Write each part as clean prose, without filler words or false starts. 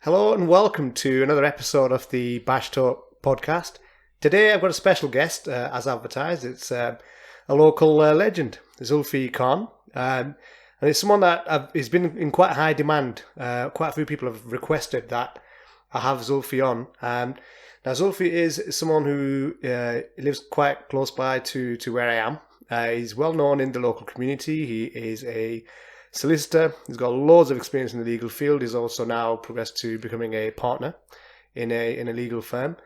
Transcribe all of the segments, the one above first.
Hello and welcome to another episode of the BashTalk podcast. Today I've got a special guest, as advertised. It's a local legend, Zulfi Khan. And it's someone that has been in quite high demand. Quite a few people have requested that I have Zulfi on. Now Zulfi is someone who lives quite close by to where I am. He's well known in the local community. He is a solicitor. He's got loads of experience in the legal field. He's also now progressed to becoming a partner in a legal firm.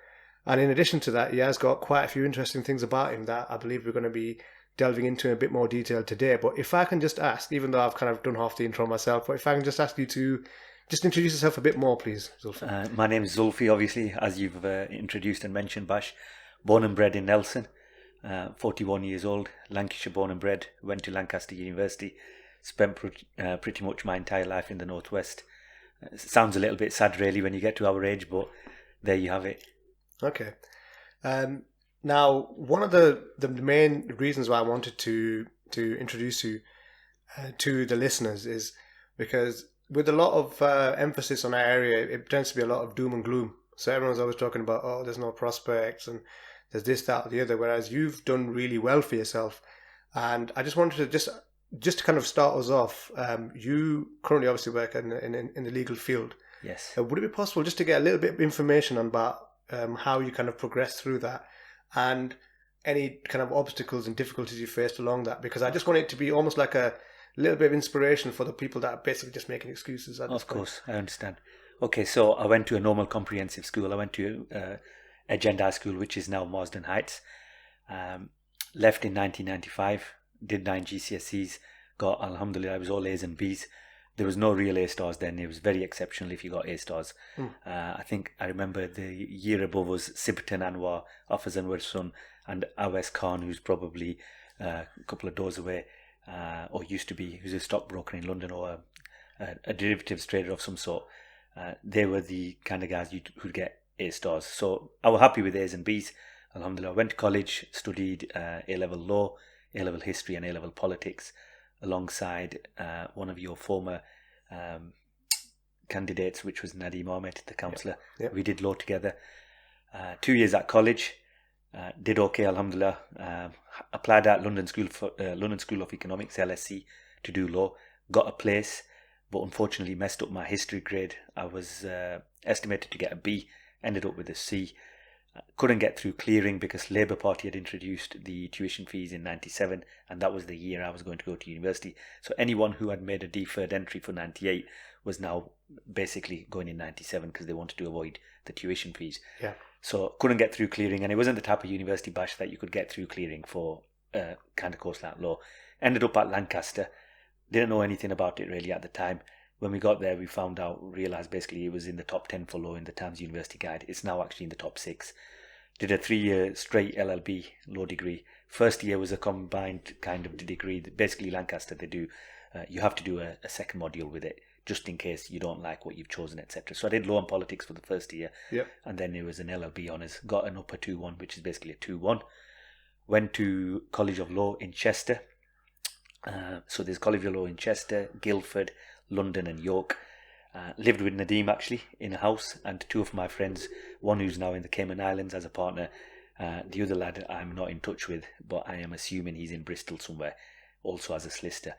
And in addition to that, he has got quite a few interesting things about him that I believe we're going to be delving into in a bit more detail today. But if I can just ask, even though I've kind of done half the intro myself, but if I can just ask you to just introduce yourself a bit more, please, Zulfi. My name is Zulfi, obviously, as you've introduced and mentioned, Bash. Born and bred in Nelson, 41 years old, Lancashire born and bred, went to Lancaster University, spent pretty much my entire life in the Northwest. It sounds a little bit sad, really, when you get to our age, but there you have it. Okay. Now, one of the main reasons why I wanted to introduce you to the listeners is because with a lot of emphasis on our area, it tends to be a lot of doom and gloom. So everyone's always talking about, oh, there's no prospects and there's this, that, or the other, whereas you've done really well for yourself. And I just wanted to just to kind of start us off, you currently obviously work in the legal field. Yes. Would it be possible just to get a little bit of information on about how you kind of progressed through that and any kind of obstacles and difficulties you faced along that? Because I just want it to be almost like a little bit of inspiration for the people that are basically just making excuses at this point. Of course, I understand. Okay, so I went to a normal comprehensive school. I went to Edgend High School, which is now Marsden Heights. Left in 1995. Did 9 GCSEs, got, alhamdulillah, I was all A's and B's. There was no real A stars then. It was very exceptional if you got A stars. I think I remember the year above was Sibton Anwar, Hafiz Anwar's son, and Awais Khan, who's probably a couple of doors away, or used to be, who's a stockbroker in London or a derivatives trader of some sort. They were the kind of guys who'd get A stars. So I was happy with A's and B's. Alhamdulillah, I went to college, studied A-level law, A-level history and A-level politics alongside one of your former candidates, which was Nadeem Ahmed, the councillor. Yep. We did law together. 2 years at college, did okay, alhamdulillah. Applied at London School of Economics, LSE, to do law. Got a place, but unfortunately messed up my history grade. I was estimated to get a B, ended up with a C. Couldn't get through clearing because Labour Party had introduced the tuition fees in 97, and that was the year I was going to go to university. So anyone who had made a deferred entry for 98 was now basically going in 97 because they wanted to avoid the tuition fees. Yeah. So couldn't get through clearing, and it wasn't the type of university, Bash, that you could get through clearing for a kind of course like law. Ended up at Lancaster. Didn't know anything about it really at the time. When we got there, we realised basically it was in the top 10 for law in the Times University Guide. It's now actually in the top 6. Did a 3-year straight LLB law degree. First year was a combined kind of degree. Basically, Lancaster, they do, you have to do a second module with it, just in case you don't like what you've chosen, etc. So I did law and politics for the first year. Yep. And then it was an LLB honours. Got an upper 2-1, which is basically a 2-1. Went to College of Law in Chester. So there's College of Law in Chester, Guildford, London and York. Lived with Nadeem actually in a house, and 2 of my friends, one who's now in the Cayman Islands as a partner, the other lad I'm not in touch with, but I am assuming he's in Bristol somewhere, also as a solicitor.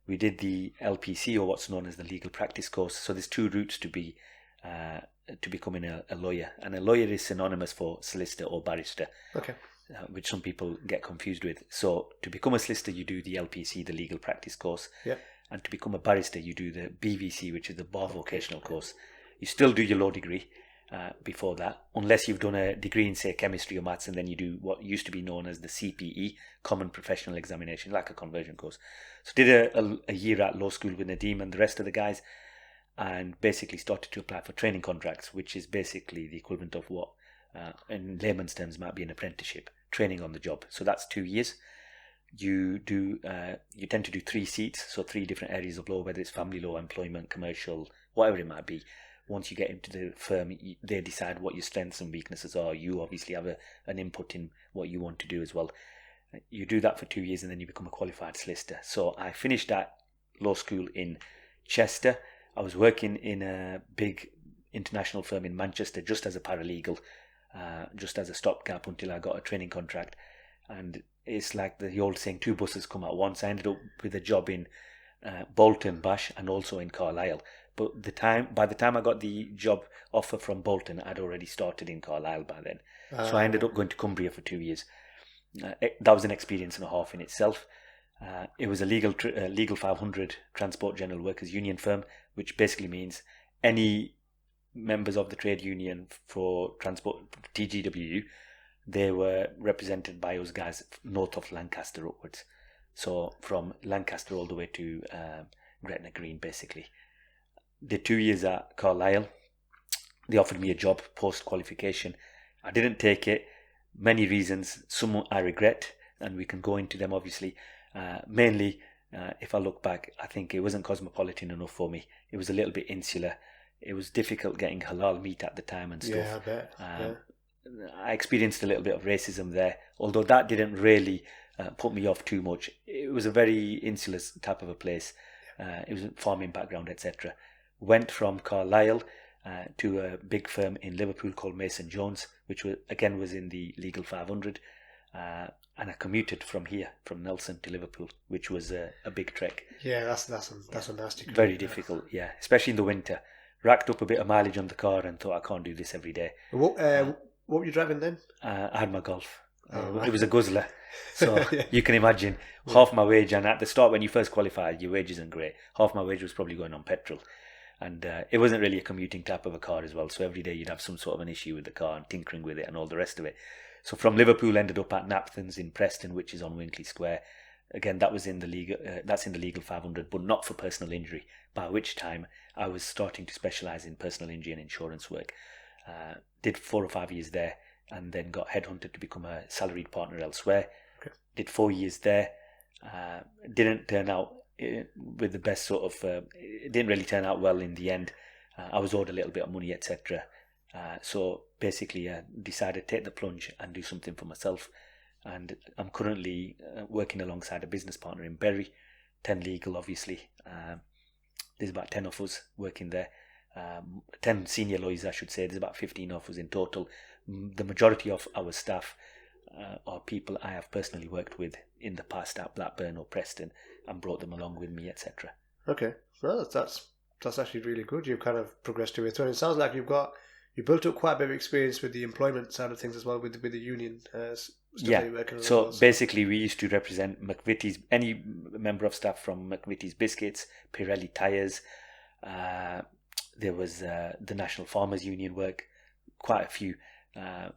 We did the LPC, or what's known as the legal practice course. So there's 2 routes to becoming a lawyer, and a lawyer is synonymous for solicitor or barrister. Okay. Which some people get confused with. So to become a solicitor, you do the LPC, the legal practice course. Yeah. And to become a barrister, you do the BVC, which is the bar vocational course. You still do your law degree before that, unless you've done a degree in, say, chemistry or maths, and then you do what used to be known as the CPE, Common Professional Examination, like a conversion course. So did a year at law school with Nadeem and the rest of the guys, and basically started to apply for training contracts, which is basically the equivalent of what, in layman's terms, might be an apprenticeship, training on the job. So that's 2 years. You tend to do 3 seats, so 3 different areas of law, whether it's family law, employment, commercial, whatever it might be. Once you get into the firm, they decide what your strengths and weaknesses are. You obviously have an input in what you want to do as well. You do that for 2 years and then you become a qualified solicitor. So I finished at law school in Chester. I was working in a big international firm in Manchester just as a paralegal, just as a stopgap until I got a training contract. And it's like the old saying, two buses come at once. I ended up with a job in Bolton, Bash, and also in Carlisle. But by the time I got the job offer from Bolton, I'd already started in Carlisle by then. So I ended up going to Cumbria for 2 years. That was an experience and a half in itself. It was a legal 500 Transport General Workers Union firm, which basically means any members of the trade union for transport, TGWU, they were represented by us guys north of Lancaster upwards. So from Lancaster all the way to Gretna Green, basically. Did 2 years at Carlisle. They offered me a job post-qualification. I didn't take it. Many reasons. Some I regret, and we can go into them, obviously. Mainly, if I look back, I think it wasn't cosmopolitan enough for me. It was a little bit insular. It was difficult getting halal meat at the time and stuff. Yeah, I bet. I experienced a little bit of racism there, although that didn't really put me off too much. It was a very insular type of a place. It was a farming background, etc. Went from Carlisle to a big firm in Liverpool called Mason Jones, which was in the legal 500. And I commuted from here, from Nelson to Liverpool, which was a big trek. Yeah, that's a nasty. Very difficult, yeah, especially in the winter. Racked up a bit of mileage on the car and thought, I can't do this every day. What were you driving then? I had my Golf. Right. It was a guzzler. So you can imagine half my wage, and at the start when you first qualify, your wage isn't great. Half my wage was probably going on petrol. And it wasn't really a commuting type of a car as well. So every day you'd have some sort of an issue with the car and tinkering with it and all the rest of it. So from Liverpool, ended up at Napthans in Preston, which is on Winkley Square. Again, that was in the legal. That's in the legal 500, but not for personal injury. By which time I was starting to specialise in personal injury and insurance work. Did 4 or 5 years there, and then got headhunted to become a salaried partner elsewhere. Okay. Did 4 years there. Didn't turn out with the best sort of. It didn't really turn out well in the end. I was owed a little bit of money, etc. So basically, I decided to take the plunge and do something for myself. And I'm currently working alongside a business partner in Bury, 10 legal, obviously. There's about 10 of us working there. 10 senior lawyers, I should say. There's about 15 of us in total. The majority of our staff are people I have personally worked with in the past at Blackburn or Preston and brought them along with me, etc. Okay, well, that's actually really good. You've kind of progressed your way through. And it sounds like you built up quite a bit of experience with the employment side of things as well, with the union stuff that you're working on. So basically, we used to represent McVitie's, any member of staff from McVitie's Biscuits, Pirelli Tyres. There was the National Farmers Union work, quite a few.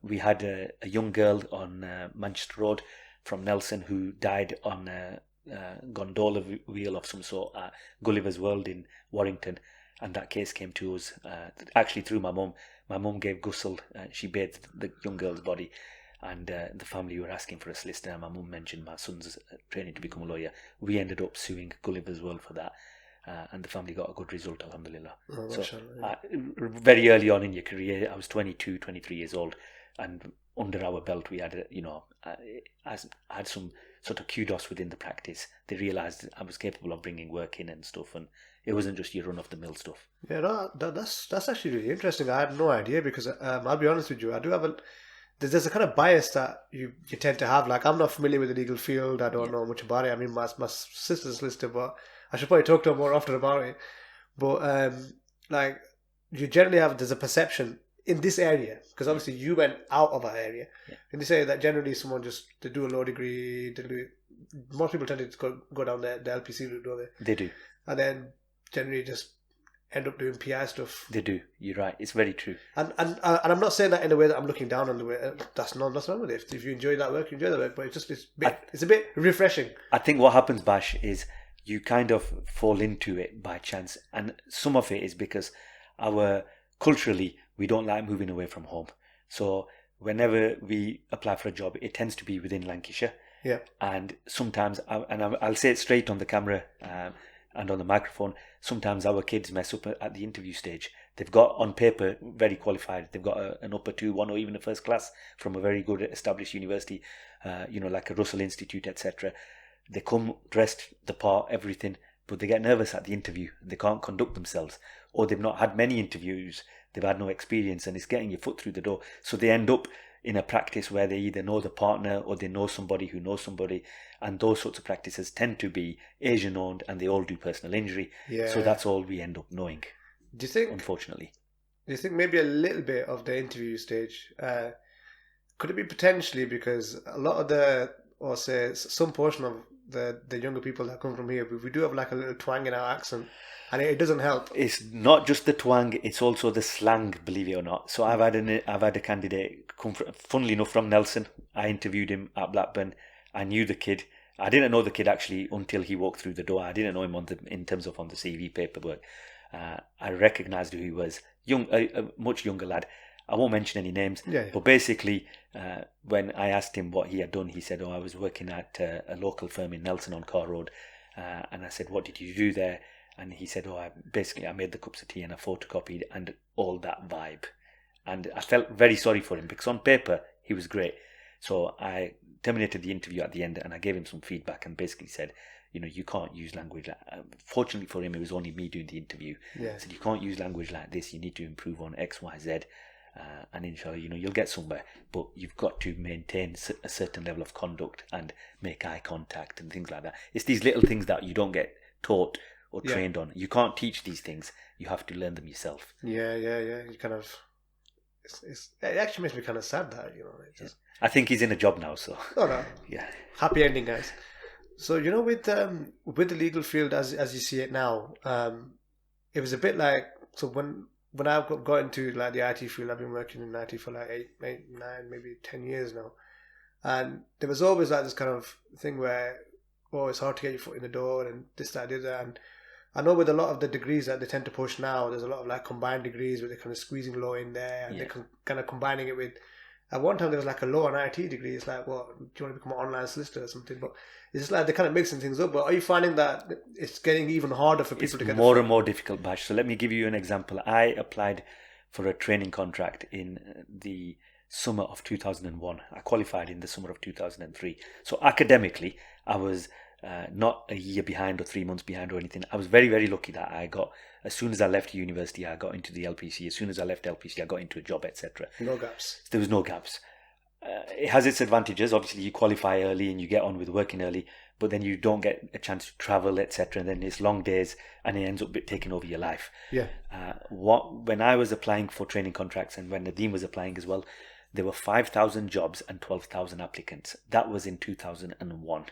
We had a young girl on Manchester Road from Nelson who died on a gondola wheel of some sort at Gulliver's World in Warrington, and that case came to us actually through my mum. My mum gave Gussel, she bathed the young girl's body, and the family were asking for a solicitor, and my mum mentioned my son's training to become a lawyer. We ended up suing Gulliver's World for that. And the family got a good result, alhamdulillah. Oh, so yeah. Very early on in your career, I was 22, 23 years old, and under our belt we had, I had some sort of kudos within the practice. They realised I was capable of bringing work in and stuff, and it wasn't just your run-of-the-mill stuff. Yeah, no, that's actually really interesting. I had no idea because I'll be honest with you, I do have there's a kind of bias that you tend to have. Like, I'm not familiar with the legal field. I don't know much about it. I mean, my sister's a solicitor, but I should probably talk to her more often about it. But like, you generally there's a perception in this area, because obviously you went out of our area. Yeah. And they say that generally someone they do a law degree, most people tend to go down the LPC route, don't they? They do. And then generally just end up doing PI stuff. They do. You're right. It's very true. And I'm not saying that in a way that I'm looking down on the way. That's not with it. If you enjoy that work, you enjoy that work. But it's a bit refreshing. I think what happens, Bash, is you kind of fall into it by chance, and some of it is because culturally we don't like moving away from home. So whenever we apply for a job, it tends to be within Lancashire. Yeah. And sometimes, I'll say it straight on the camera and on the microphone, sometimes our kids mess up at the interview stage. They've got, on paper, very qualified. They've got an upper 2-1 or even a first class from a very good established university, like a Russell Institute, etc. They come dressed the part, everything, but they get nervous at the interview. They can't conduct themselves, or they've not had many interviews. They've had no experience, and it's getting your foot through the door. So they end up in a practice where they either know the partner or they know somebody who knows somebody, and those sorts of practices tend to be Asian owned, and they all do personal injury. Yeah. So that's all we end up knowing. Do you think? Unfortunately, Do you think maybe a little bit of the interview stage could it be potentially because a lot of the, or say some portion of the younger people that come from here, we do have like a little twang in our accent, and it doesn't help. it's not just the twang; it's also the slang. Believe it or not. So I've had a candidate come from, funnily enough, from Nelson. I interviewed him at Blackburn. I knew the kid. I didn't know the kid actually until he walked through the door. I didn't know him in terms of on the CV paperwork. I recognised who he was. A much younger lad. I won't mention any names. Yeah. But basically, when I asked him what he had done, he said, "Oh, I was working at a local firm in Nelson on Carr Road." And I said, "What did you do there?" And he said, "Oh, I made the cups of tea and I photocopied and all that vibe." And I felt very sorry for him because on paper he was great. So I terminated the interview at the end and I gave him some feedback and basically said, you can't use language. Fortunately for him, it was only me doing the interview. Yeah. I said, you can't use language like this. You need to improve on X, Y, Z. And inshallah, you'll get somewhere. But you've got to maintain a certain level of conduct and make eye contact and things like that. It's these little things that you don't get taught or trained on. You can't teach these things. You have to learn them yourself. Yeah. You kind of... It actually makes me kind of sad that, Just... I think he's in a job now, so... Oh, no. Yeah. Happy ending, guys. So, with the legal field as you see it now, it was a bit like... So when I got into like the IT field, I've been working in IT for like 8, 9, maybe 10 years now. And there was always like this kind of thing where, it's hard to get your foot in the door and this, that, the other. And I know with a lot of the degrees that they tend to push now, there's a lot of like combined degrees where they're kind of squeezing law in there and they're kind of combining it with... At one time there was like a law and IT degree. It's like, do you want to become an online solicitor or something? But it's just like they're kind of mixing things up. But are you finding that it's getting even harder for people to get... It's more and more difficult, Bash. So let me give you an example. I applied for a training contract in the summer of 2001. I qualified in the summer of 2003. So academically, I was not a year behind or 3 months behind or anything. I was very, very lucky that I got... As soon as I left university, I got into the LPC. As soon as I left LPC, I got into a job, etc. No gaps. There was no gaps. It has its advantages. Obviously, you qualify early and you get on with working early, but then you don't get a chance to travel, etc. And then it's long days and it ends up taking over your life. Yeah. When I was applying for training contracts and when Nadeem was applying as well, there were 5,000 jobs and 12,000 applicants. That was in 2001.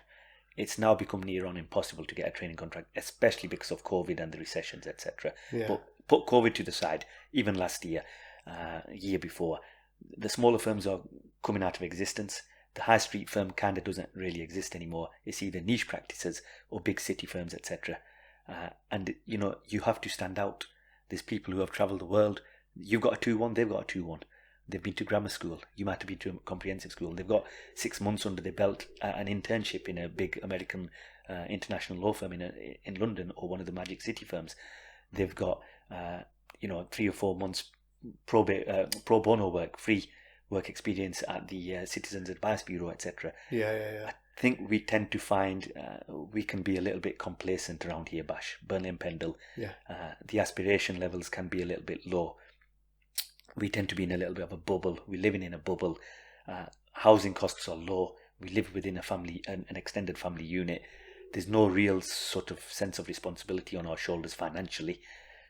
It's now become near on impossible to get a training contract, especially because of COVID and the recessions, etc. Yeah. But put COVID to the side, even last year, year before, the smaller firms are coming out of existence. The high street firm kind of doesn't really exist anymore. It's either niche practices or big city firms, etc. And, you have to stand out. There's people who have travelled the world. You've got a 2-1, they've got a 2-1. They've been to grammar school. You might have been to a comprehensive school. They've got 6 months under their belt, an internship in a big American international law firm in London or one of the Magic City firms. They've got 3 or 4 months pro bono work, free work experience at the Citizens Advice Bureau, etc. Yeah. I think we tend to find we can be a little bit complacent around here, Bash, Burnley and Pendle. Yeah. The aspiration levels can be a little bit low. We tend to be in a little bit of a bubble. We're living in a bubble. Housing costs are low. We live within an extended family unit. There's no real sort of sense of responsibility on our shoulders financially.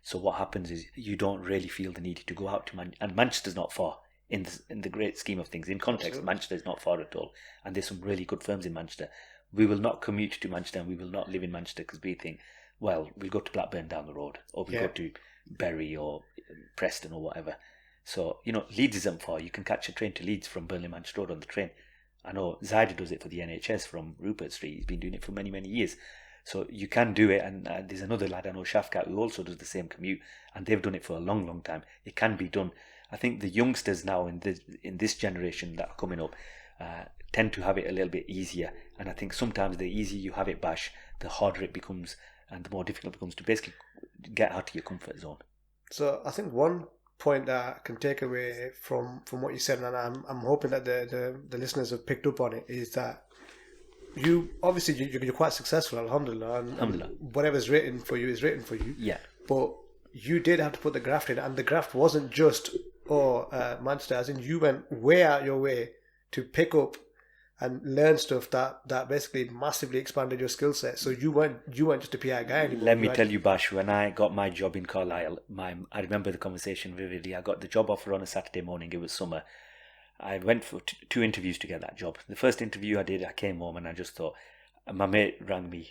So what happens is you don't really feel the need to go out to and Manchester's not far in the great scheme of things. In context, Absolutely. Manchester is not far at all. And there's some really good firms in Manchester. We will not commute to Manchester and we will not live in Manchester because we think, well, we'll go to Blackburn down the road or we'll go to Bury or Preston or whatever. So, Leeds isn't far. You can catch a train to Leeds from Burnley Manchester Road on the train. I know Zyder does it for the NHS from Rupert Street. He's been doing it for many, many years. So you can do it. And there's another lad I know, Shafkat, who also does the same commute. And they've done it for a long, long time. It can be done. I think the youngsters now in this generation that are coming up tend to have it a little bit easier. And I think sometimes the easier you have it, Bash, the harder it becomes and the more difficult it becomes to basically get out of your comfort zone. So I think one point that I can take away from what you said, and I'm hoping that the listeners have picked up on it, is that you obviously you're quite successful, alhamdulillah, and whatever's written for you is written for you. Yeah. But you did have to put the graft in, and the graft wasn't just Manchester, as in you went way out your way to pick up and learn stuff that basically massively expanded your skill set. So you weren't just a PI guy anymore. Let me tell you, Bash, when I got my job in Carlisle, I remember the conversation vividly. I got the job offer on a Saturday morning. It was summer. I went for two interviews to get that job. The first interview I did, I came home and I just thought, my mate rang me,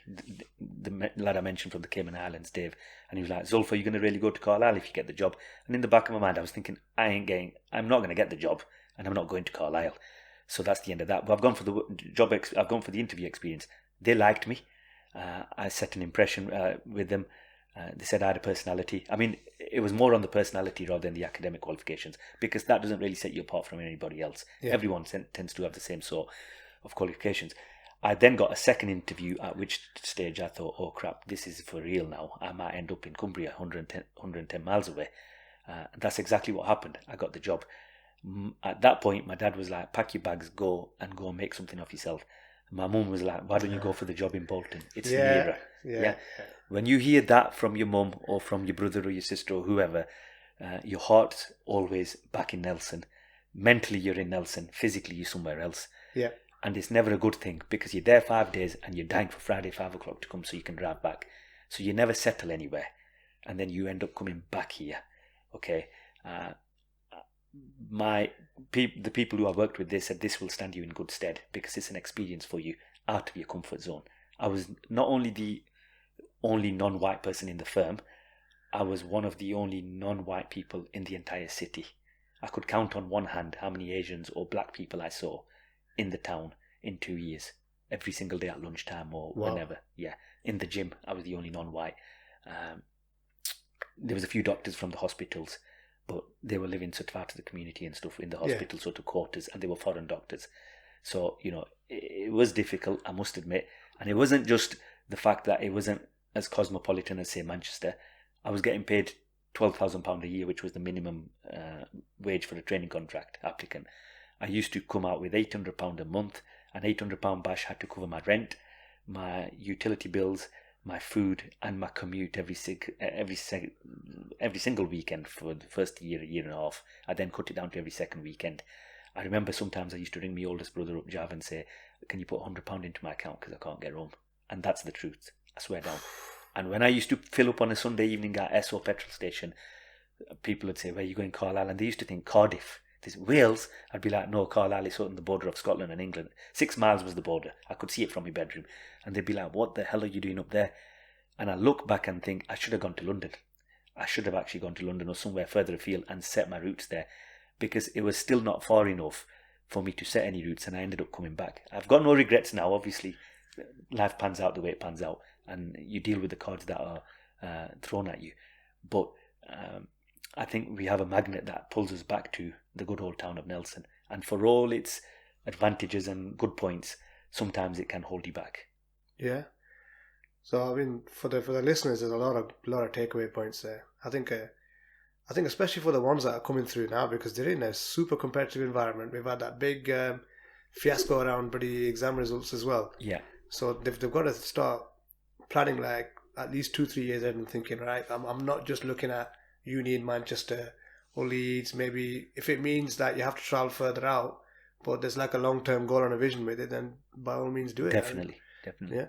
the lad I mentioned from the Cayman Islands, Dave, and he was like, Zulf, are you going to really go to Carlisle if you get the job? And in the back of my mind, I was thinking, I'm not going to get the job, and I'm not going to Carlisle. So that's the end of that. But I've gone for the job. I've gone for the interview experience. They liked me. I set an impression with them. They said I had a personality. I mean, it was more on the personality rather than the academic qualifications, because that doesn't really set you apart from anybody else. Yeah. Everyone tends to have the same sort of qualifications. I then got a second interview, at which stage I thought, oh crap, this is for real now. I might end up in Cumbria, 110 miles away. That's exactly what happened. I got the job. At that point, my dad was like, pack your bags, go and make something of yourself. My mum was like, why don't you go for the job in Bolton? It's nearer. Yeah. When you hear that from your mum or from your brother or your sister or whoever, your heart's always back in Nelson. Mentally, you're in Nelson. Physically, you're somewhere else. Yeah. And it's never a good thing, because you're there 5 days and you're dying for Friday 5 o'clock to come so you can drive back. So you never settle anywhere. And then you end up coming back here. Okay. The people who I worked with, they said this will stand you in good stead because it's an experience for you out of your comfort zone. I was not only the only non-white person in the firm, I was one of the only non-white people in the entire city. I could count on one hand how many Asians or black people I saw in the town in 2 years, every single day at lunchtime or whenever. Yeah, in the gym, I was the only non-white. There was a few doctors from the hospitals, but they were living sort of out of the community and stuff in the hospital sort of quarters, and they were foreign doctors. So, it was difficult, I must admit. And it wasn't just the fact that it wasn't as cosmopolitan as, say, Manchester. I was getting paid £12,000 a year, which was the minimum wage for a training contract applicant. I used to come out with £800 a month, and £800 Bash had to cover my rent, my utility bills, my food, and my commute every single weekend for the first year and a half. I then cut it down to every second weekend. I remember sometimes I used to ring my oldest brother up Java and say, can you put £100 into my account because I can't get home? And that's the truth, I swear down. And when I used to fill up on a Sunday evening at Esso petrol station, people would say, where are you going, Carlisle? And they used to think Cardiff. This Wales. I'd be like, no, Carlisle is on the border of Scotland and England. 6 miles was the border. I could see it from my bedroom. And they'd be like, what the hell are you doing up there? And I look back and think, I should have gone to London. I should have actually gone to London or somewhere further afield and set my roots there, because it was still not far enough for me to set any roots, and I ended up coming back. I've got no regrets now. Obviously, life pans out the way it pans out, and you deal with the cards that are thrown at you. But I think we have a magnet that pulls us back to the good old town of Nelson. And for all its advantages and good points, sometimes it can hold you back. Yeah. So I mean, for the listeners, there's a lot of takeaway points there. I think especially for the ones that are coming through now, because they're in a super competitive environment. We've had that big fiasco around bloody exam results as well. Yeah. So they've got to start planning like at least 2-3 years ahead and thinking, right, I'm not just looking at uni in Manchester or Leeds. Maybe if it means that you have to travel further out, but there's like a long-term goal and a vision with it, then by all means do it. Definitely. Yeah.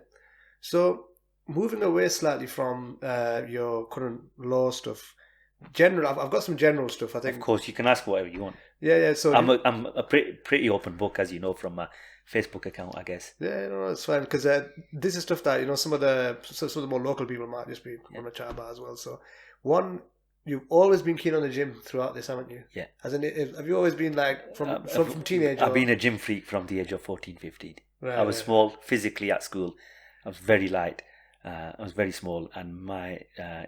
So moving away slightly from your current law stuff, general. I've got some general stuff. I think. Of course, you can ask whatever you want. Yeah. So I'm a pretty open book, as you know from my Facebook account, I guess. Yeah, no, it's fine, because this is stuff that some of the more local people might just be want to chat about as well. So, one, you've always been keen on the gym throughout this, haven't you? Yeah. Have you always been like from teenage? I've been a gym freak from the age of 14, 15. Right, I was small physically at school. I was very light. I was very small, and my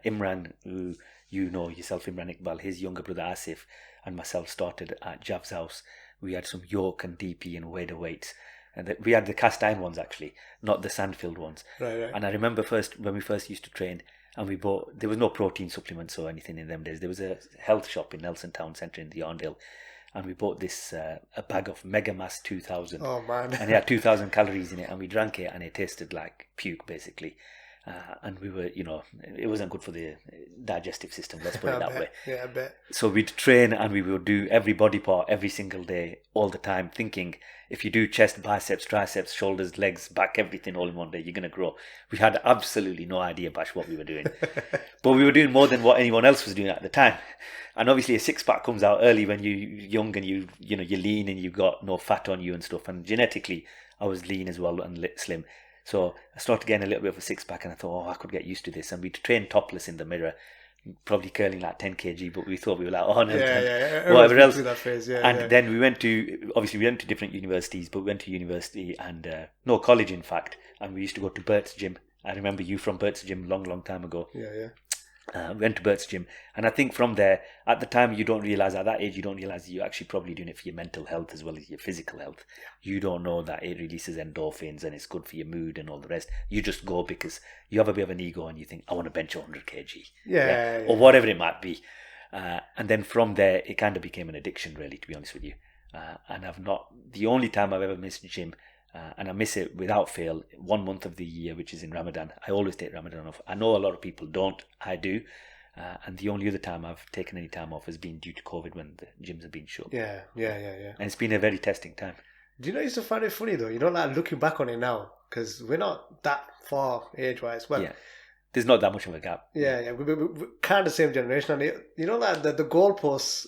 Imran, who you know yourself, Imran Iqbal, his younger brother Asif, and myself started at Jav's house. We had some yoke and DP and wader weights, and we had the cast iron ones actually, not the sand-filled ones. Right. And I remember when we first used to train, and there was no protein supplements or anything in them days. There was a health shop in Nelson Town Centre in the Arndale, and we bought this a bag of Mega Mass 2000. Oh man! And it had 2,000 calories in it, and we drank it, and it tasted like puke basically. And we were, it wasn't good for the digestive system, let's put it that way. Yeah, I bet. So we'd train and we would do every body part every single day, all the time, thinking if you do chest, biceps, triceps, shoulders, legs, back, everything all in one day, you're going to grow. We had absolutely no idea, Bash, what we were doing. But we were doing more than what anyone else was doing at the time. And obviously a six-pack comes out early when you're young and you're lean and you've got no fat on you and stuff. And genetically, I was lean as well and slim. So I started getting a little bit of a six-pack and I thought, I could get used to this. And we'd train topless in the mirror, probably curling like 10 kg, but we thought we were like, oh no, whatever else. That phase. Then we went to different universities, but we went to university and, no, college in fact. And we used to go to Bert's gym. I remember you from Bert's gym long time ago. Yeah. We went to Bert's gym, and I think from there, at the time, at that age, you don't realize that you're actually probably doing it for your mental health as well as your physical health. You don't know that it releases endorphins and it's good for your mood and all the rest. You just go because you have a bit of an ego and you think, I want to bench 100 kg. Or whatever it might be. And then from there, it kind of became an addiction, really, to be honest with you. And the only time I've ever missed gym, and I miss it without fail, 1 month of the year, which is in Ramadan. I always take Ramadan off. I know a lot of people don't. I do. And the only other time I've taken any time off has been due to COVID when the gyms have been shut. Yeah. And it's been a very testing time. Do you know, I used to find it funny though, like looking back on it now, because we're not that far age-wise. Well, there's not that much of a gap. Yeah. We're kind of the same generation. And like the goalposts,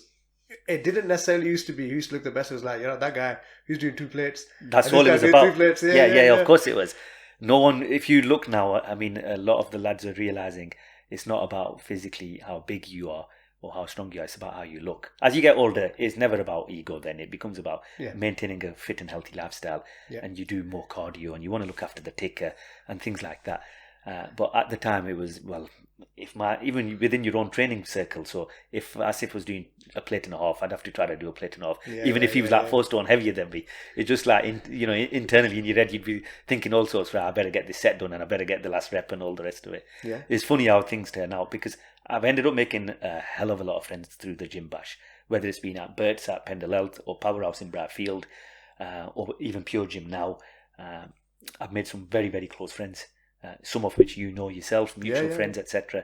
it didn't necessarily used to be who used to look the best. It was like, that guy who's doing 2 plates. That's all it was about. 3 plates. Yeah, of course it was. No one, if you look now, I mean, a lot of the lads are realizing it's not about physically how big you are or how strong you are. It's about how you look. As you get older, it's never about ego then. It becomes about maintaining a fit and healthy lifestyle. And you do more cardio and you want to look after the ticker and things like that. But at the time it was, even within your own training circle, so if Asif was doing a plate and a half, I'd have to try to do a plate and a half, even if he was 4 stone heavier than me. It's just like, internally in your head, you'd be thinking all sorts, right, I better get this set done and I better get the last rep and all the rest of it. It's funny how things turn out, because I've ended up making a hell of a lot of friends through the gym bash, whether it's been at Bert's, at Pendle Health, or Powerhouse in Bradfield, or even Pure Gym now. I've made some very, very close friends. Some of which yourself, mutual friends, etc.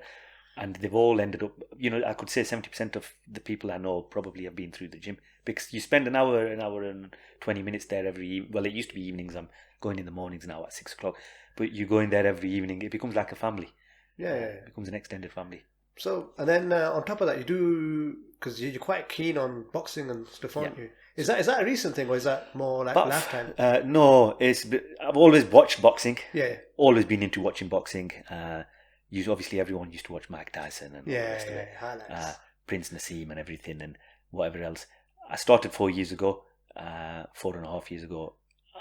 And they've all ended up, I could say 70% of the people I know probably have been through the gym, because you spend an hour and 20 minutes there it used to be evenings. I'm going in the mornings now at 6 o'clock, but you go in there every evening. It becomes like a family. It becomes an extended family. So, and then on top of that, you do, because you're quite keen on boxing and stuff, aren't you? Is that a recent thing, or is that more like lifetime? No, I've always watched boxing. Always been into watching boxing. Obviously everyone used to watch Mike Tyson and all the rest of it. Highlights. Prince Nassim and everything and whatever else. I started 4 years ago, 4.5 years ago.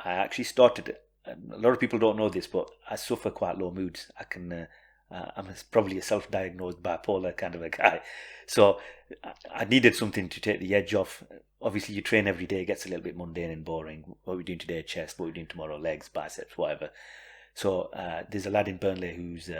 I actually started. A lot of people don't know this, but I suffer quite low moods. I'm probably a self-diagnosed bipolar kind of a guy. So I needed something to take the edge off. Obviously, you train every day. It gets a little bit mundane and boring. What we're doing today, chest. What we're doing tomorrow, legs, biceps, whatever. So there's a lad in Burnley who's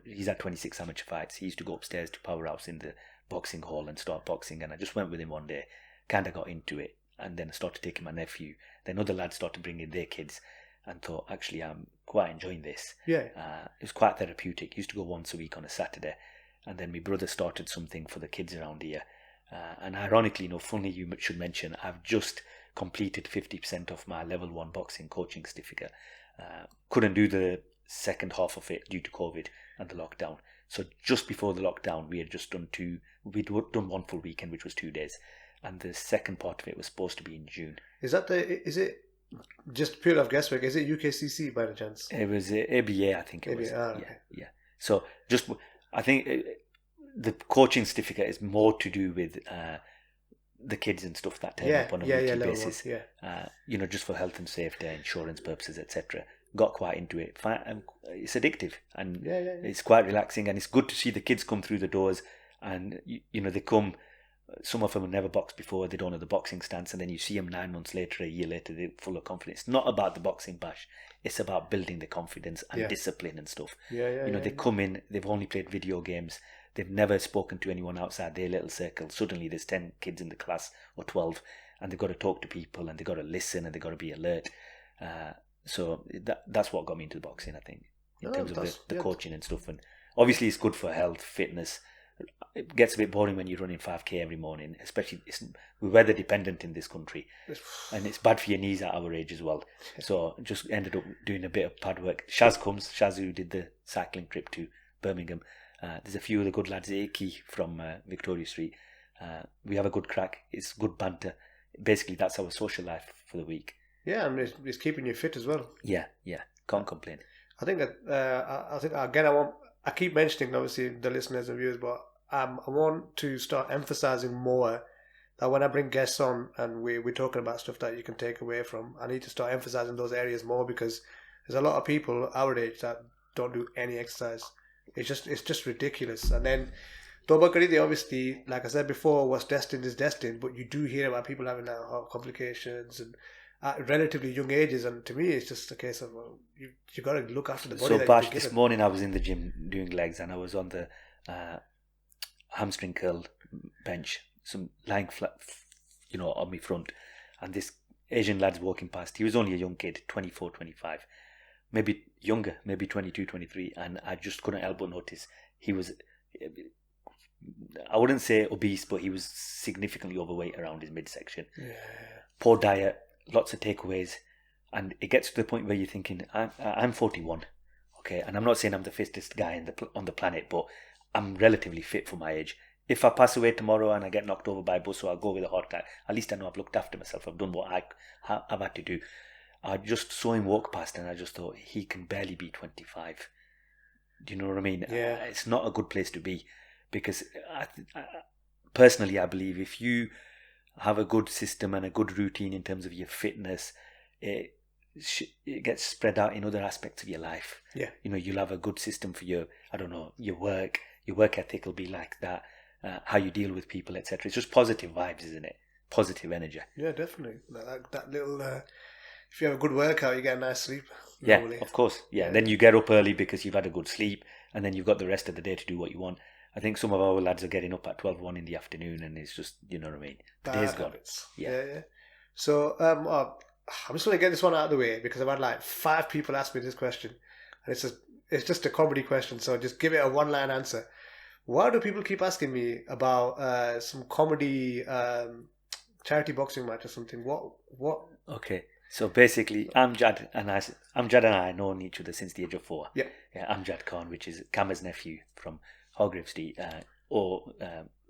he's had 26 amateur fights. He used to go upstairs to Powerhouse in the boxing hall and start boxing. And I just went with him one day, kind of got into it. And then I started taking my nephew. Then other lads started bringing their kids. And thought, actually, I'm quite enjoying this. It was quite therapeutic. Used to go once a week on a Saturday. And then my brother started something for the kids around here. And ironically, funny you should mention, I've just completed 50% of my level 1 boxing coaching certificate. Couldn't do the second half of it due to COVID and the lockdown. So just before the lockdown, we had just done done 1 full weekend, which was 2 days. And the second part of it was supposed to be in June. Is it just pure of guesswork? Is it UKCC by any chance? It was ABA, I think it was. Okay. Yeah. So I think the coaching certificate is more to do with the kids and stuff that turn up on a weekly basis. Just for health and safety, insurance purposes, etc. Got quite into it. It's addictive and it's quite relaxing, and it's good to see the kids come through the doors, and they come. Some of them have never boxed before. They don't have the boxing stance, and then you see them 9 months later, a year later, they're full of confidence. It's not about the boxing bash. It's about building the confidence and discipline and stuff. They come in, they've only played video games. They've never spoken to anyone outside their little circle. Suddenly there's 10 kids in the class or 12, and they've got to talk to people, and they've got to listen, and they've got to be alert. So that's what got me into the boxing, I think, in terms of the coaching and stuff. And obviously it's good for health, fitness. It gets a bit boring when you're running 5k every morning, especially we're weather dependent in this country, and it's bad for your knees at our age as well. So just ended up doing a bit of pad work. Shaz, who did the cycling trip to Birmingham. There's a few of the good lads, Aki from Victoria Street. We have a good crack. It's good banter. Basically, that's our social life for the week. Yeah, and it's keeping you fit as well. Yeah, can't complain. I think that I think again I keep mentioning obviously the listeners and viewers, but I want to start emphasizing more that when I bring guests on and we're talking about stuff that you can take away from, I need to start emphasizing those areas more, because there's a lot of people our age that don't do any exercise. It's just ridiculous. And then they obviously, like I said before, what's destined is destined, but you do hear about people having heart complications and at relatively young ages, and to me it's just a case of you got to look after the body. So Bash, this morning I was in the gym doing legs, and I was on the hamstring curl bench, some lying flat, on my front, and this Asian lad's walking past. He was only a young kid, 24, 25, maybe younger, maybe 22, 23, and I just couldn't help but notice he was, I wouldn't say obese, but he was significantly overweight around his midsection. Yeah. Poor diet, lots of takeaways, and it gets to the point where you're thinking, I'm 41, okay, and I'm not saying I'm the fittest guy on the planet, but I'm relatively fit for my age. If I pass away tomorrow and I get knocked over by a bus, or I'll go with a heart attack, at least I know I've looked after myself. I've done what I've had to do. I just saw him walk past, and I just thought, he can barely be 25. Do you know what I mean? Yeah. It's not a good place to be, because personally, I believe if you have a good system and a good routine in terms of your fitness, it gets spread out in other aspects of your life. Yeah. You'll have a good system for your work ethic will be like that, how you deal with people, etc. It's just positive vibes, isn't it? Positive energy. Yeah, definitely. That little, if you have a good workout, you get a nice sleep. Normally. Yeah, of course. Yeah, and then you get up early because you've had a good sleep, and then you've got the rest of the day to do what you want. I think some of our lads are getting up at 12:01 in the afternoon, and it's just, you know what I mean? The day's gone. Yeah. So, I'm just going to get this one out of the way, because I've had like 5 people ask me this question, and it's just a comedy question, so just give it a one-line answer. Why do people keep asking me about some comedy charity boxing match or something? What? Okay. So basically, Amjad and I have known each other since the age of 4. Yeah. Amjad Khan, which is Kama's nephew from Hargrave Street, or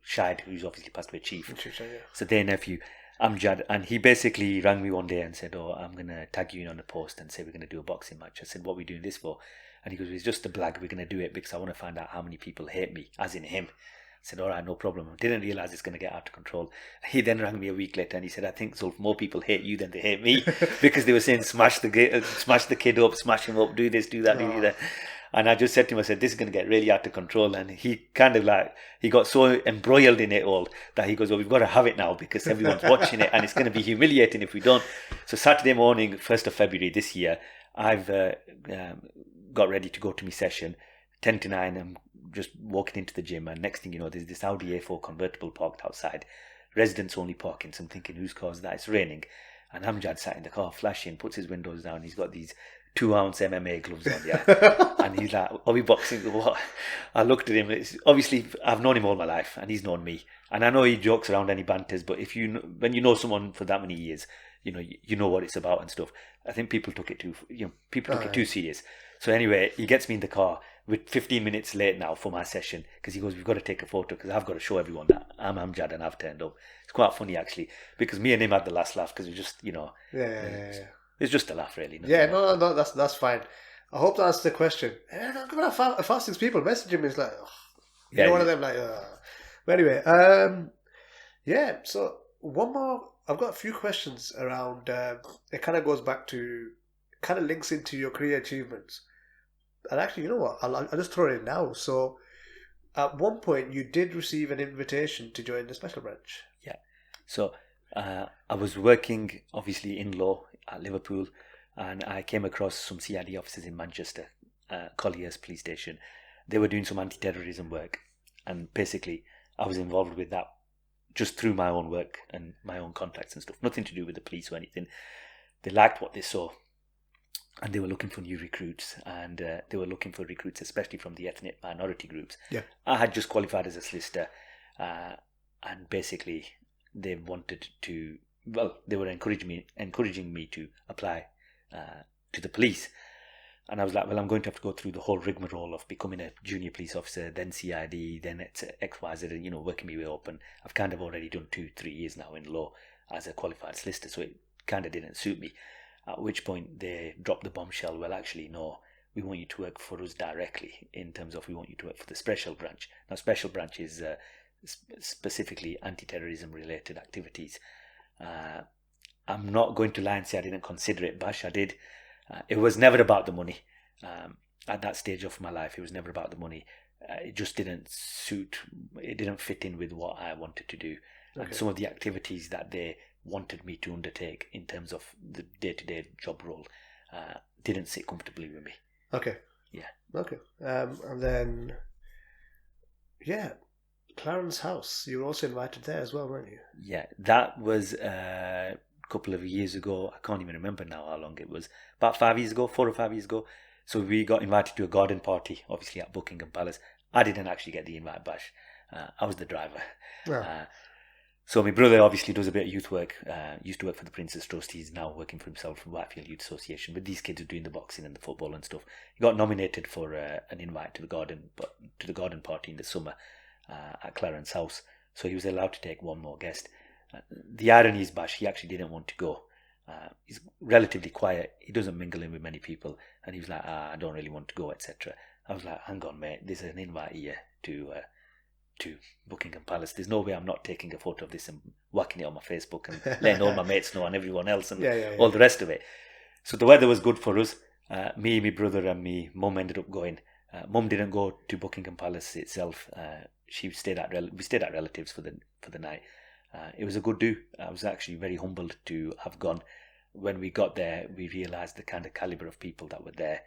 Shahid, who's obviously passed away, Chief. Yeah. So their nephew, Amjad, and he basically rang me one day and said, I'm going to tag you in on a post and say we're going to do a boxing match. I said, what are we doing this for? And he goes, it's just a blag, we're going to do it because I want to find out how many people hate me, as in him. I said, all right, no problem. I didn't realise it's going to get out of control. He then rang me a week later and he said, I think, Zulf, more people hate you than they hate me, because they were saying, smash the kid up, smash him up, do this, do that, do that. And I just said to him, I said, this is going to get really out of control. And he kind of he got so embroiled in it all that he goes, well, we've got to have it now because everyone's watching it and it's going to be humiliating if we don't. So Saturday morning, 1st of February this year, I've got ready to go to my session. 10 to 9, I'm just walking into the gym, and next thing you know, there's this Audi A4 convertible parked outside. Residents only parking. So I'm thinking, whose car is that? It's raining. And Amjad sat in the car flashing, puts his windows down. He's got these 2-ounce MMA gloves on, yeah. And he's like, are we boxing? What? I looked at him. Obviously, I've known him all my life, and he's known me. And I know he jokes around and he banters, but when you know someone for that many years, you know what it's about and stuff. I think people took it too serious. So anyway, he gets me in the car. We're 15 minutes late now for my session, because he goes, we've got to take a photo because I've got to show everyone that I'm Amjad and I've turned up. It's quite funny actually, because me and him had the last laugh because we just, Yeah. It's just a laugh, really. Yeah, no, that's fine. I hope that answers the question. I'm going to have fastest people message him. It's like, one of them, like, But anyway, so one more. I've got a few questions around. It kind of goes back to, kind of links into your career achievements. And actually, you know what? I'll just throw it in now. So, at one point, you did receive an invitation to join the special branch. Yeah. So, I was working, obviously, in law at Liverpool, and I came across some CID officers in Manchester, Colliers Police Station. They were doing some anti-terrorism work, and basically I was involved with that just through my own work and my own contacts and stuff. Nothing to do with the police or anything. They liked what they saw, and they were looking for new recruits, and they were looking for recruits, especially from the ethnic minority groups. Yeah. I had just qualified as a solicitor, and basically they wanted to. Well, they were encouraging me to apply to the police. And I was like, well, I'm going to have to go through the whole rigmarole of becoming a junior police officer, then CID, then it's XYZ, working my way up. And I've kind of already done 2-3 years now in law as a qualified solicitor, so it kind of didn't suit me. At which point they dropped the bombshell, well, actually, no, we want you to work for us directly, in terms of we want you to work for the special branch. Now, special branch is specifically anti-terrorism related activities. I'm not going to lie and say I didn't consider it, Bash. I did. It was never about the money. At that stage of my life, it was never about the money. It just didn't suit. It didn't fit in with what I wanted to do. Okay. And some of the activities that they wanted me to undertake in terms of the day-to-day job role didn't sit comfortably with me. Okay. Yeah. Okay. And then, Clarence House. You were also invited there as well, weren't you? Yeah, that was a couple of years ago. I can't even remember now how long it was. About 5 years ago, 4 or 5 years ago. So we got invited to a garden party, obviously at Buckingham Palace. I didn't actually get the invite, Bash. I was the driver. Yeah. So my brother obviously does a bit of youth work. Used to work for the Prince's Trust. He's now working for himself from Whitefield Youth Association. But these kids are doing the boxing and the football and stuff. He got nominated for an invite to the garden party in the summer at Clarence House. So he was allowed to take one more guest. The irony is, Bash, he actually didn't want to go. He's relatively quiet. He doesn't mingle in with many people. And he was like, I don't really want to go, etc. I was like, hang on, mate. There's an invite here to Buckingham Palace. There's no way I'm not taking a photo of this and whacking it on my Facebook and letting all my mates know and everyone else and all the rest of it. So the weather was good for us. Me, my brother and me mum ended up going. Mum didn't go to Buckingham Palace itself. We stayed at relatives for the night. It was a good do. I was actually very humbled to have gone. When we got there, we realised the kind of calibre of people that were there.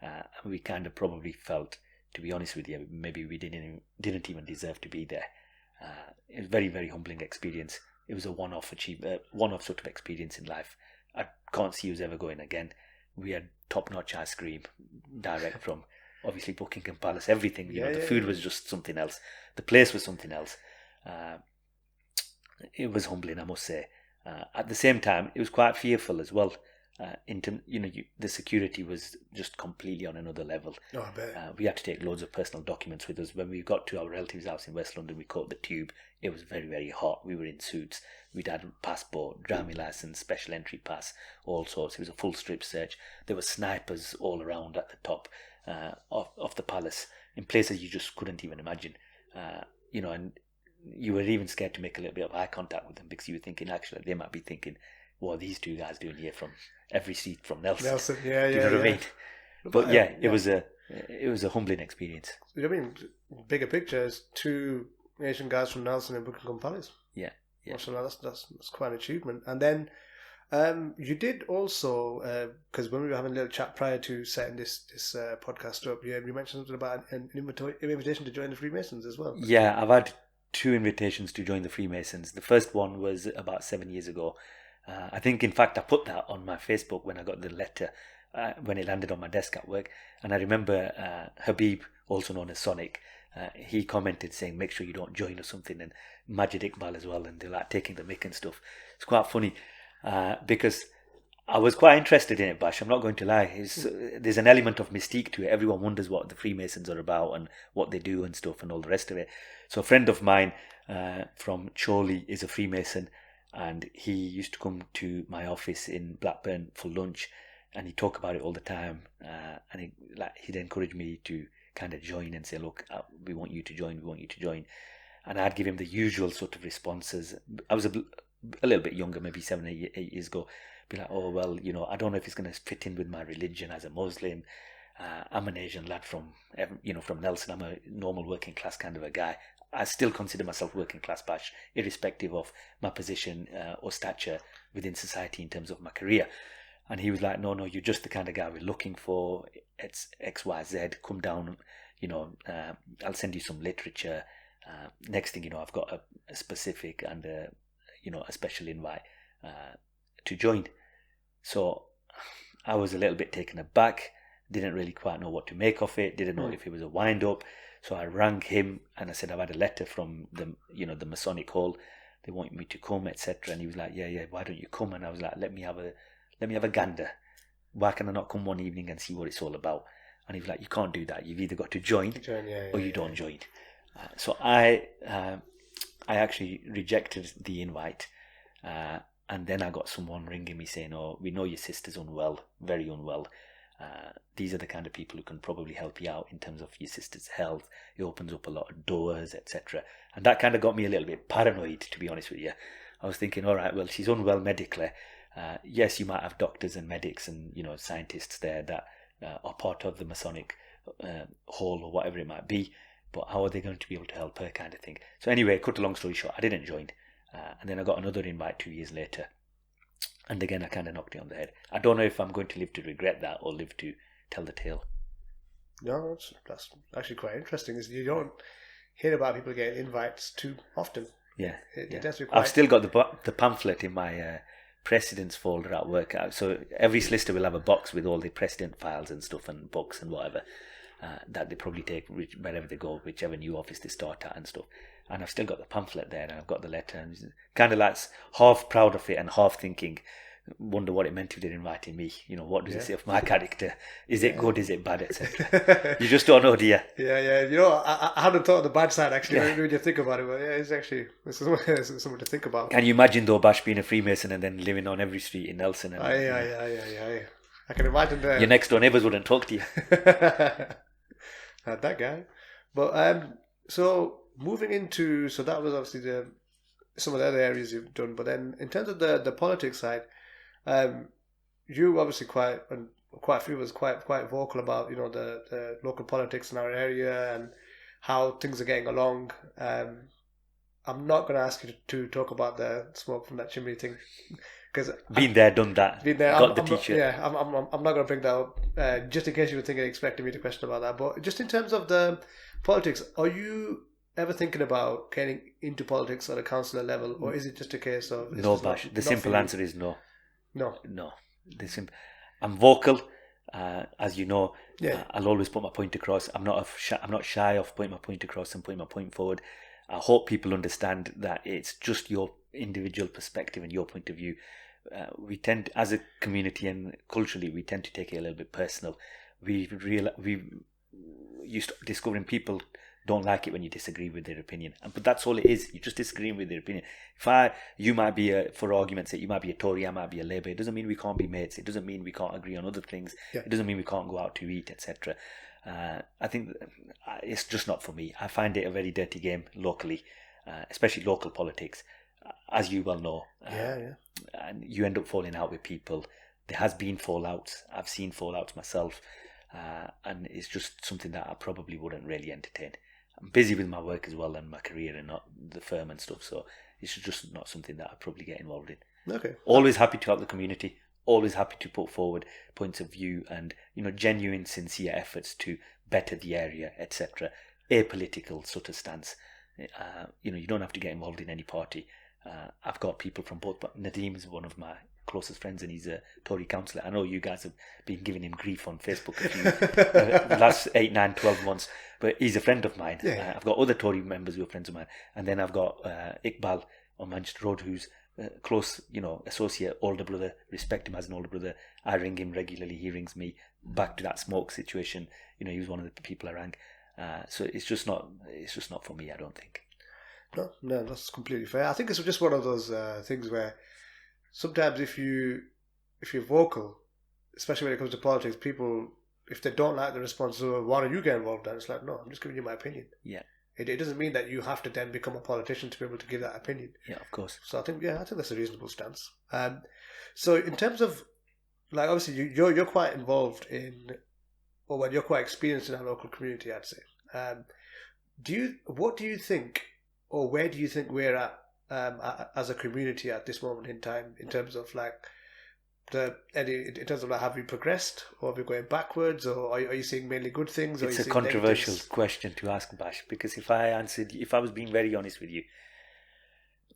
And we kind of probably felt, to be honest with you, maybe we didn't even deserve to be there. It was a very, very humbling experience. It was a one-off sort of experience in life. I can't see us ever going again. We had top-notch ice cream direct from obviously Buckingham Palace. Everything, the food was just something else. The place was something else. It was humbling, I must say. At the same time, it was quite fearful as well. The security was just completely on another level. Oh, I bet. We had to take loads of personal documents with us. When we got to our relative's house in West London, we caught the tube. It was very, very hot. We were in suits. We'd had passport, driving license, special entry pass, all sorts. It was a full strip search. There were snipers all around at the top of the palace in places you just couldn't even imagine. And you were even scared to make a little bit of eye contact with them because you were thinking, actually, they might be thinking, what are these two guys doing here from every seat from Nelson? Do you know what I mean? But it was a humbling experience. I mean, bigger picture is 2 Asian guys from Nelson and Buckingham Palace. Yeah. That's quite an achievement. And then you did also, because when we were having a little chat prior to setting this podcast up, you mentioned something about an invitation to join the Freemasons as well. Yeah, I've had 2 invitations to join the Freemasons. The first one was about 7 years ago. I think, in fact, I put that on my Facebook when I got the letter, when it landed on my desk at work. And I remember Habib, also known as Sonic, he commented saying, make sure you don't join or something, and Majid Iqbal as well, and they're like taking the mick and stuff. It's quite funny because I was quite interested in it, Bash. I'm not going to lie. There's an element of mystique to it. Everyone wonders what the Freemasons are about and what they do and stuff and all the rest of it. So a friend of mine from Chorley is a Freemason, and he used to come to my office in Blackburn for lunch, and he'd talk about it all the time. And he'd encourage me to kind of join and say, look, we want you to join. And I'd give him the usual sort of responses. I was a little bit younger, maybe 7 or 8 years ago. Be like, oh, well, I don't know if it's going to fit in with my religion as a Muslim. I'm an Asian lad from Nelson. I'm a normal working class kind of a guy. I still consider myself working class, Bash, irrespective of my position or stature within society in terms of my career. And he was like, no, you're just the kind of guy we're looking for. It's XYZ. Come down, I'll send you some literature. Next thing you know, I've got a specific and a special invite to join. So I was a little bit taken aback, didn't really quite know what to make of it, didn't know if it was a wind up. So I rang him and I said, I've had a letter from the Masonic Hall. They want me to come, etc. And he was like, yeah, why don't you come? And I was like, let me have a gander. Why can I not come one evening and see what it's all about? And he was like, you can't do that. You've either got to join or you don't join. So I actually rejected the invite. And then I got someone ringing me saying, oh, we know your sister's unwell, very unwell. These are the kind of people who can probably help you out in terms of your sister's health. It opens up a lot of doors, etc. And that kind of got me a little bit paranoid, to be honest with you. I was thinking, all right, well, she's unwell medically. Yes, you might have doctors and medics and scientists there that are part of the Masonic hall or whatever it might be. But how are they going to be able to help her, kind of thing? So anyway, cut a long story short, I didn't join. And then I got another invite 2 years later. And again, I kind of knocked it on the head. I don't know if I'm going to live to regret that or live to tell the tale. No, that's actually quite interesting. Is you don't hear about people getting invites too often. Yeah, it does be quite... I've still got the pamphlet in my precedents folder at work. So every solicitor will have a box with all the precedent files and stuff and books and whatever that they probably take wherever they go, whichever new office they start at and stuff. And I've still got the pamphlet there, and I've got the letter, and kind of like half proud of it and half thinking, wonder what it meant if they're inviting me. What does it say of my character? Is it good? Is it bad, etc. You just don't know, do you? Yeah. I hadn't thought of the bad side actually when you think about it. But yeah, this is something to think about. Can you imagine though, Bash being a Freemason and then living on every street in Nelson? And, I can imagine that. Your next door neighbours wouldn't talk to you. That guy. But so moving into, so that was obviously some of the other areas you've done, but then in terms of the politics side, you obviously quite a few of us quite vocal about the local politics in our area and how things are getting along. I'm not going to ask you to talk about the smoke from that chimney thing, because been there, done that. Been there. Got the t-shirt. I'm not going to bring that up, just in case you were expecting me to question about that. But just in terms of the politics, are you ever thinking about getting into politics at a councillor level, or is it just a case of no, Bash? The simple answer is no. No. I'm vocal, as you know. Yeah. I'll always put my point across. I'm not shy of putting my point across and putting my point forward. I hope people understand that it's just your individual perspective and your point of view. We tend, as a community and culturally, we tend to take it a little bit personal. We used to discovering people don't like it when you disagree with their opinion, but that's all it is. You're just disagreeing with their opinion. You might be for argument's sake, you might be a Tory, I might be a Labour. It doesn't mean we can't be mates. It doesn't mean we can't agree on other things. Yeah. It doesn't mean we can't go out to eat, etc. I think it's just not for me. I find it a very dirty game locally, especially local politics, as you well know. And you end up falling out with people. There has been fallouts. I've seen fallouts myself, and it's just something that I probably wouldn't really entertain. I'm busy with my work as well and my career and not the firm and stuff, so it's just not something that I'd probably get involved in. Okay. Always happy to help the community. Always happy to put forward points of view and genuine, sincere efforts to better the area, etc. Apolitical sort of stance. You don't have to get involved in any party. I've got people from both, but Nadeem is one of my closest friends and he's a Tory councillor. I know you guys have been giving him grief on Facebook the last 8, 9, 12 months, but he's a friend of mine. Yeah. I've got other Tory members who are friends of mine, and then I've got Iqbal on Manchester Road, who's close, associate, older brother. Respect him as an older brother. I ring him regularly. He rings me. Back to that smoke situation. He was one of the people I rang. So it's just not for me, I don't think. No, that's completely fair. I think it's just one of those things where sometimes if you're vocal, especially when it comes to politics, people, if they don't like the response, so why don't you get involved? And it's like, no, I'm just giving you my opinion. Yeah. It doesn't mean that you have to then become a politician to be able to give that opinion. Yeah, of course. So I think that's a reasonable stance. So in terms of, like, obviously you're quite involved in, or you're quite experienced in our local community, I'd say. What do you think, or where do you think we're at as a community at this moment in time, in terms of like in terms of like, have we progressed or are we going backwards, or are you seeing mainly good things? Or It's are you a seeing controversial negatives? question to ask, Bash, because if I was being very honest with you,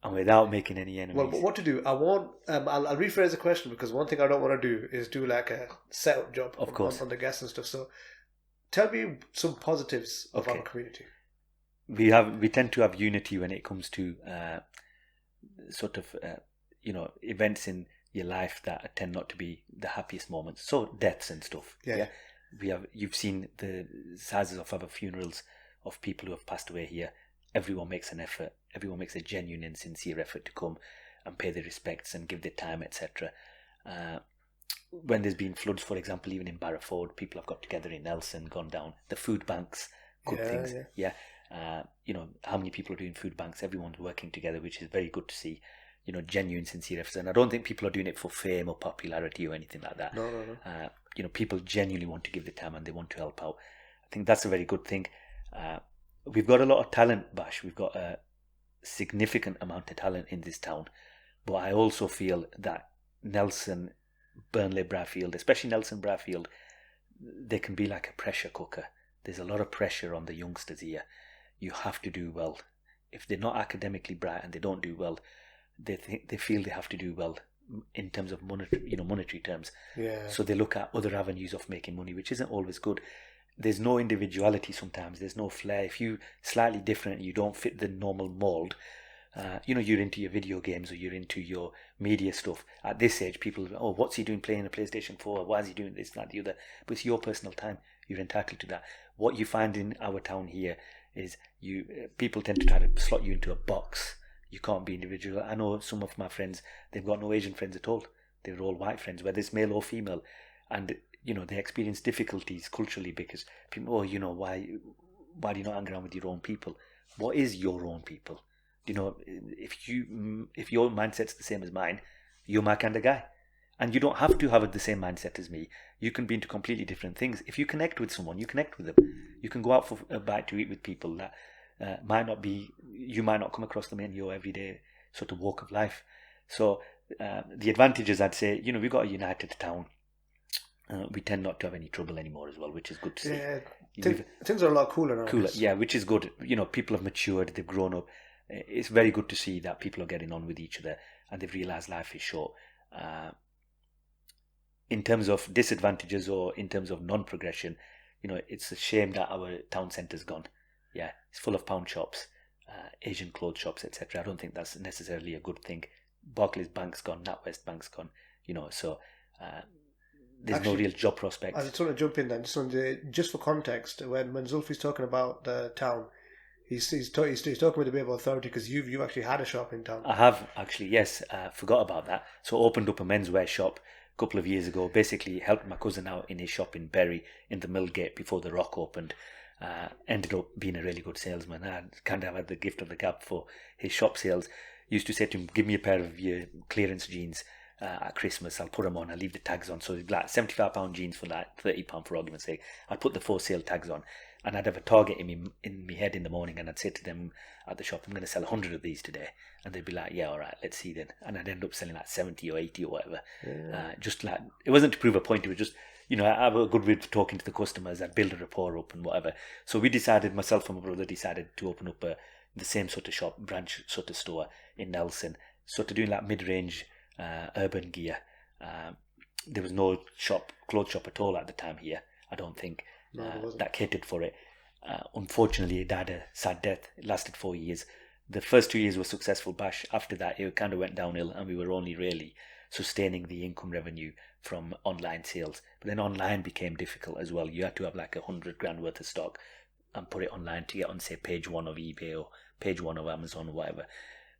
and without making any Well, but enemies, what to do? I won't. I'll rephrase the question, because one thing I don't want to do is do like a setup job of course, on the guests and stuff. So tell me some positives of our okay, community. we tend to have unity when it comes to sort of events in your life that tend not to be the happiest moments. So deaths and stuff. Yeah. You've seen the sizes of our funerals of people who have passed away here. Everyone makes an effort. Everyone makes a genuine and sincere effort to come and pay their respects and give their time, etc. When there's been floods, for example, even in Barrowford, people have got together in Nelson, gone down. The food banks, good things. Yeah. How many people are doing food banks? Everyone's working together, which is very good to see. Genuine, sincere efforts. And I don't think people are doing it for fame or popularity or anything like that. No. People genuinely want to give the time and they want to help out. I think that's a very good thing. We've got a lot of talent, Bash. We've got a significant amount of talent in this town. But I also feel that Nelson, Burnley, Bradfield, especially Nelson, Bradfield, they can be like a pressure cooker. There's a lot of pressure on the youngsters here. You have to do well. If they're not academically bright and they don't do well, they feel they have to do well in terms of monetary terms. Yeah. So they look at other avenues of making money, which isn't always good. There's no individuality sometimes. There's no flair. If you slightly different, you don't fit the normal mold. You're into your video games or you're into your media stuff. At this age, people, what's he doing playing a PlayStation 4? Why is he doing this, that, the other? But it's your personal time. You're entitled to that. What you find in our town here is people tend to try to slot you into a box. You can't be individual. I know some of my friends, they've got no Asian friends at all. They're all white friends, whether it's male or female. And, they experience difficulties culturally because people, why do you not hang around with your own people? What is your own people? If your mindset's the same as mine, you're my kind of guy. And you don't have to have the same mindset as me. You can be into completely different things. If you connect with someone, you connect with them. You can go out for a bite to eat with people that you might not come across them in your everyday sort of walk of life. So the advantages, I'd say, we've got a united town. We tend not to have any trouble anymore as well, which is good to see. Yeah, things are a lot cooler now. Yeah, which is good. People have matured, they've grown up. It's very good to see that people are getting on with each other and they've realised life is short. In terms of disadvantages or in terms of non-progression, it's a shame that our town centre's gone. Yeah, it's full of pound shops, Asian clothes shops, etc. I don't think that's necessarily a good thing. Barclays Bank's gone, NatWest Bank's gone, so there's no real job prospects. I just want to jump in then, just for context, when Zulfi's talking about the town, he's talking with a bit of authority because you've actually had a shop in town. I have actually, yes. Forgot about that. So I opened up a menswear shop a couple of years ago. Basically helped my cousin out in his shop in Bury in the Millgate before the Rock opened. Ended up being a really good salesman. I kind of had the gift of the gab for his shop sales. Used to say to him, give me a pair of your clearance jeans at Christmas. I'll put them on. I'll leave the tags on. So it's like £75 jeans for like £30 for argument's sake. I'd put the for sale tags on. And I'd have a target in my head in the morning, and I'd say to them at the shop, I'm going to sell 100 of these today. And they'd be like, yeah, all right, let's see then. And I'd end up selling like 70 or 80 or whatever. Yeah. Just like, it wasn't to prove a point, it was just, I have a good way of talking to the customers. I'd build a rapport up and whatever. So we decided, myself and my brother decided to open up the same sort of shop, branch sort of store in Nelson. Sort of doing like mid-range urban gear. There was no clothes shop at all at the time here, I don't think. That catered for it. Unfortunately, it died a sad death. It lasted 4 years. The first 2 years were successful, Bash. After that, it kind of went downhill, and we were only really sustaining the income revenue from online sales. But then online became difficult as well. You had to have like 100 grand worth of stock and put it online to get on, say, page 1 of eBay or page 1 of Amazon or whatever.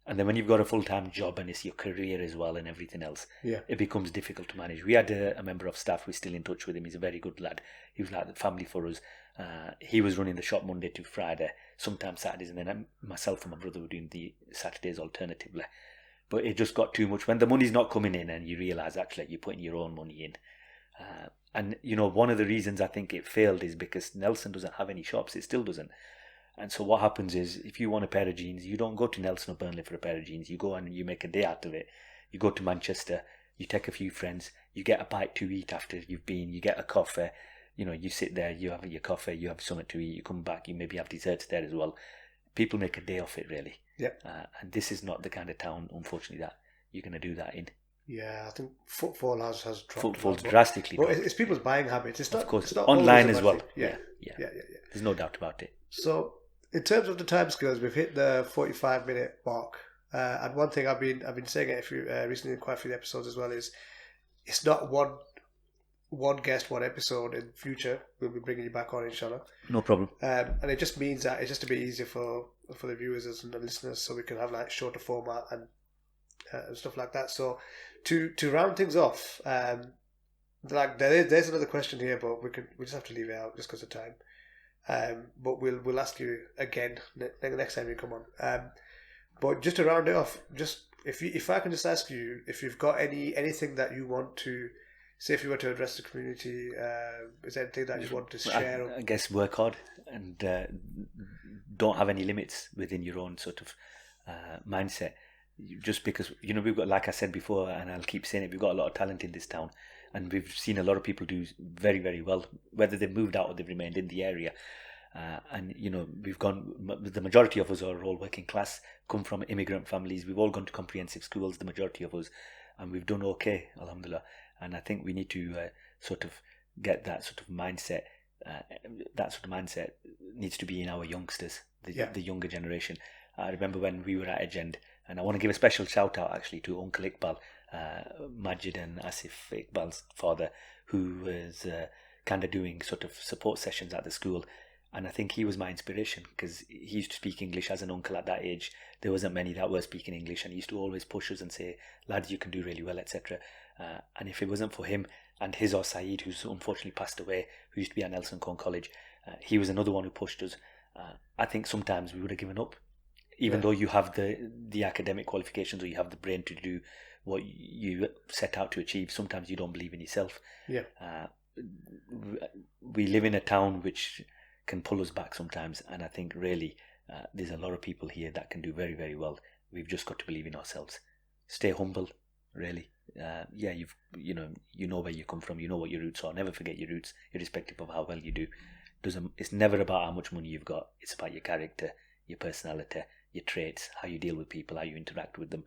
And then when you've got a full-time job and it's your career as well and everything else, it becomes difficult to manage. We had a member of staff, we're still in touch with him. He's a very good lad. He was like the family for us. He was running the shop Monday to Friday, sometimes Saturdays, and then myself and my brother were doing the Saturdays alternatively. But it just got too much. When the money's not coming in and you realise actually you're putting your own money in. And, one of the reasons I think it failed is because Nelson doesn't have any shops. It still doesn't. And so what happens is, if you want a pair of jeans, you don't go to Nelson or Burnley for a pair of jeans. You go and you make a day out of it. You go to Manchester, you take a few friends, you get a bite to eat after you've been, you get a coffee, you sit there, you have your coffee, you have something to eat, you come back, you maybe have desserts there as well. People make a day of it, really. Yeah. And this is not the kind of town, unfortunately, that you're going to do that in. Yeah, I think footfall has dropped. Footfall's drastically dropped. It's people's buying habits. It's not, of course, it's not online as well. Yeah. There's no doubt about it. So, in terms of the timescales, we've hit the 45-minute mark. And one thing I've been saying it recently in quite a few episodes as well is, it's not one guest, one episode. In future, we'll be bringing you back on, inshallah. No problem. And it just means that it's just a bit easier for the viewers and the listeners, so we can have like shorter format and stuff like that. So to round things off, like there's another question here, but we just have to leave it out just because of time. But we'll ask you again next time you come on. But just to round it off, just if I can just ask you if you've got anything that you want to say, if you were to address the community, is there anything that you want to share? I guess work hard and don't have any limits within your own sort of mindset. Just because, we've got, like I said before, and I'll keep saying it, we've got a lot of talent in this town, and we've seen a lot of people do very, very well, whether they've moved out or they've remained in the area. And we've gone, the majority of us are all working class, come from immigrant families, we've all gone to comprehensive schools, the majority of us, and we've done okay, alhamdulillah. And I think we need to sort of get that sort of mindset. That sort of mindset needs to be in our youngsters, the younger generation. I remember when we were at Edge End, and I want to give a special shout out actually to Uncle Iqbal, Majid and Asif Iqbal's father, who was kind of doing sort of support sessions at the school. And I think he was my inspiration, because he used to speak English as an uncle at that age. There wasn't many that were speaking English, and he used to always push us and say, lads, you can do really well, etc. And if it wasn't for him and his or Saeed, who's unfortunately passed away, who used to be at Nelson Cone College, he was another one who pushed us. I think sometimes we would have given up. Even though you have the academic qualifications, or you have the brain to do what you set out to achieve, sometimes you don't believe in yourself. We live in a town which can pull us back sometimes, and I think really there's a lot of people here that can do very, very well. We've just got to believe in ourselves. Stay humble, really. You know where you come from, you know what your roots are. Never forget your roots, irrespective of how well you do. It's never about how much money you've got. It's about your character, your personality, your traits, how you deal with people, how you interact with them.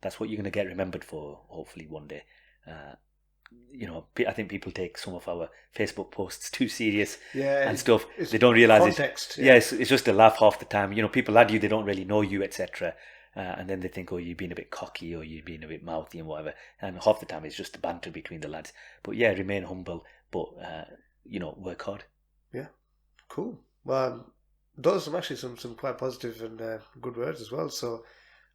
That's what you're going to get remembered for, hopefully, one day. I think people take some of our Facebook posts too serious and stuff. They don't realise context. It's just a laugh half the time. People add you, they don't really know you, etc. And then they think, oh, you're being a bit cocky, or you're being a bit mouthy and whatever. And half the time it's just banter between the lads. But yeah, remain humble, but work hard. Yeah, cool. Well, those are actually some quite positive and good words as well. So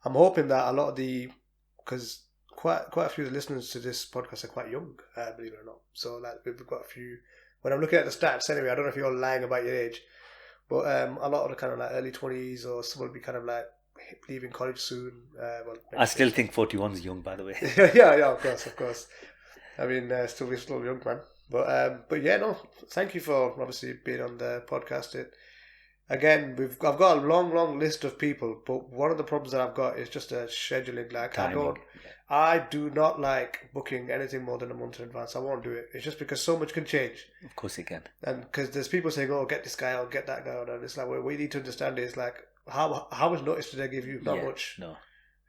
I'm hoping that a lot of because quite a few of the listeners to this podcast are quite young, believe it or not. So like we've got a few. When I'm looking at the stats, anyway, I don't know if you're lying about your age, but a lot of the kind of like early 20s, or some will be kind of like leaving college soon. I still think 41 is young, by the way. yeah, of course. I mean, still a young man, but yeah, no. Thank you for obviously being on the podcast. Again, I've got a long list of people, but one of the problems that I've got is just a scheduling. Like timing. I do not like booking anything more than a month in advance. I won't do it. It's just because so much can change. Of course it can. And because there's people saying, "Oh, get this guy or get that guy," and it's like, what you need to understand is like how much notice did I give you? Not much. No.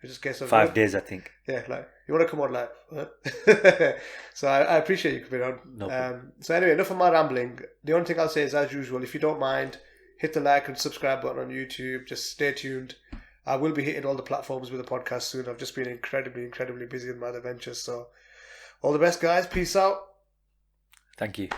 It's just a case of 5 days, I think. Yeah, like you want to come on, like. So I appreciate you coming on. No problem. So anyway, enough of my rambling. The only thing I'll say is, as usual, if you don't mind, hit the like and subscribe button on YouTube. Just stay tuned. I will be hitting all the platforms with the podcast soon. I've just been incredibly busy with my other ventures. So all the best, guys. Peace out. Thank you.